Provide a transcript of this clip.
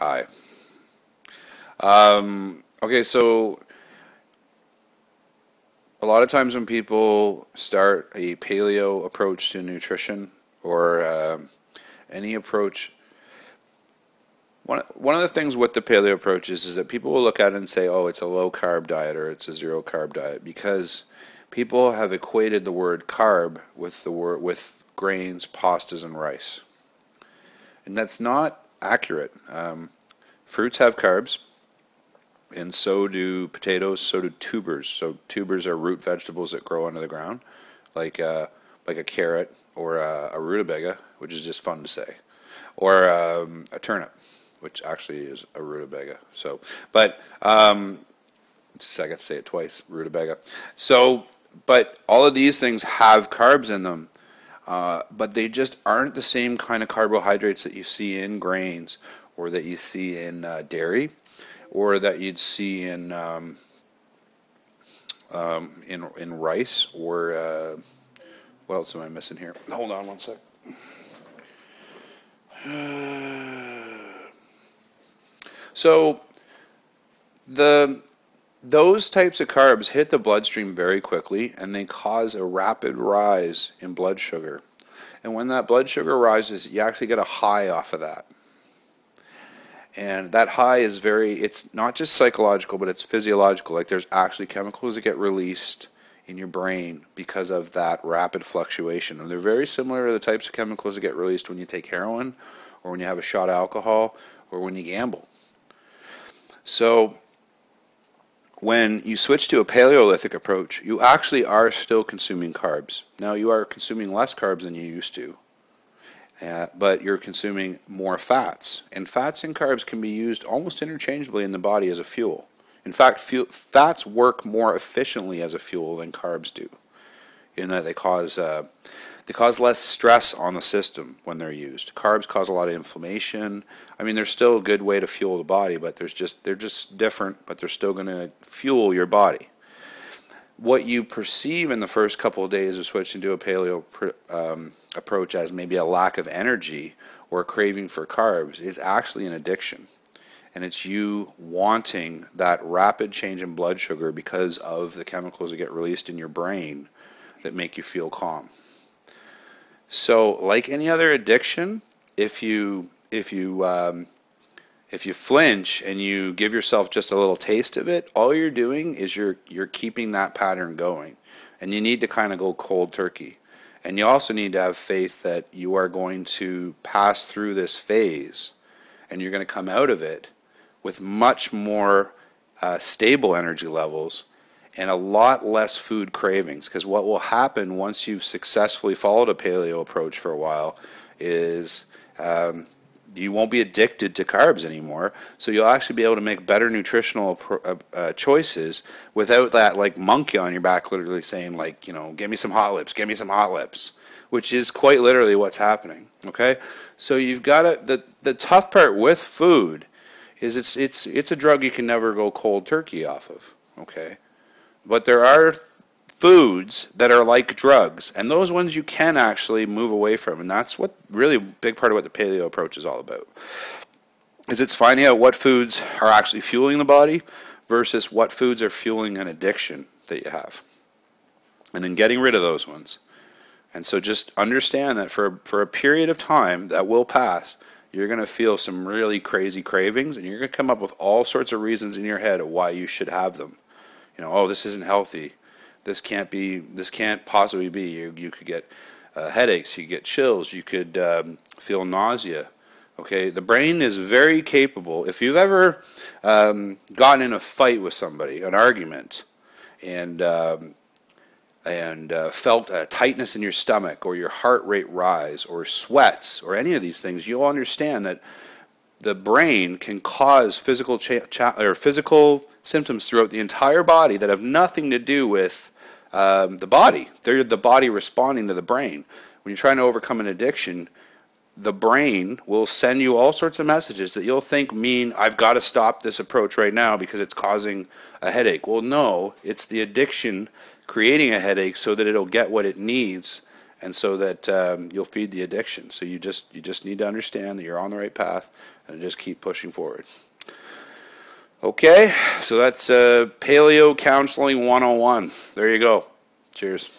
Hi. Okay, so a lot of times when people start a paleo approach to nutrition or any approach, one of the things with the paleo approach is that people will look at it and say, oh, it's a low carb diet or it's a zero carb diet, because people have equated the word carb with grains, pastas, and rice. And that's not accurate. Fruits have carbs, and so do potatoes, so do tubers. So tubers are root vegetables that grow under the ground, like a carrot or a rutabaga, which is just fun to say, or a turnip, which actually is a rutabaga. So, but I got to say it twice, rutabaga. So, but all of these things have carbs in them, but they just aren't the same kind of carbohydrates that you see in grains, or that you see in dairy, or that you'd see in rice, or what else am I missing here? Hold on one sec. So those types of carbs hit the bloodstream very quickly, and they cause a rapid rise in blood sugar. And when that blood sugar rises, you actually get a high off of that. And that high is it's not just psychological, but it's physiological. Like, there's actually chemicals that get released in your brain because of that rapid fluctuation. And they're very similar to the types of chemicals that get released when you take heroin, or when you have a shot of alcohol, or when you gamble. So when you switch to a Paleolithic approach, you actually are still consuming carbs. Now, you are consuming less carbs than you used to. But you're consuming more fats. And fats and carbs can be used almost interchangeably in the body as a fuel. In fact, fats work more efficiently as a fuel than carbs do, in that they cause less stress on the system when they're used. Carbs cause a lot of inflammation. I mean, they're still a good way to fuel the body, but they're just different, but they're still going to fuel your body. What you perceive in the first couple of days of switching to a paleo approach as maybe a lack of energy or a craving for carbs is actually an addiction. And it's you wanting that rapid change in blood sugar because of the chemicals that get released in your brain that make you feel calm. So, like any other addiction, if you flinch and you give yourself just a little taste of it, all you're doing is you're keeping that pattern going. And you need to kind of go cold turkey. And you also need to have faith that you are going to pass through this phase, and you're going to come out of it with much more stable energy levels and a lot less food cravings. Because what will happen once you've successfully followed a paleo approach for a while is you won't be addicted to carbs anymore, so you'll actually be able to make better nutritional choices without that like monkey on your back literally saying, like, you know, give me some hot lips, give me some hot lips, which is quite literally what's happening. Okay, so you've got the tough part with food is it's a drug you can never go cold turkey off of. Okay, but there are foods that are like drugs, and those ones you can actually move away from, and that's what really a big part of what the paleo approach is all about, is it's finding out what foods are actually fueling the body versus what foods are fueling an addiction that you have, and then getting rid of those ones. And so just understand that for a period of time that will pass, you're going to feel some really crazy cravings, and you're going to come up with all sorts of reasons in your head of why you should have them. You know, oh, this isn't healthy. This can't possibly be. You could get headaches, you could get chills, you could feel nausea. Okay, the brain is very capable. If you've ever gotten in a fight with somebody, an argument, and felt a tightness in your stomach, or your heart rate rise, or sweats, or any of these things, you'll understand that the brain can cause physical symptoms throughout the entire body that have nothing to do with the body. They're the body responding to the brain. When you're trying to overcome an addiction, the brain will send you all sorts of messages that you'll think mean, I've got to stop this approach right now because it's causing a headache. Well, no, it's the addiction creating a headache so that it'll get what it needs, and so that you'll feed the addiction. So you just need to understand that you're on the right path and just keep pushing forward. Okay, so that's Paleo Counseling 101. There you go. Cheers.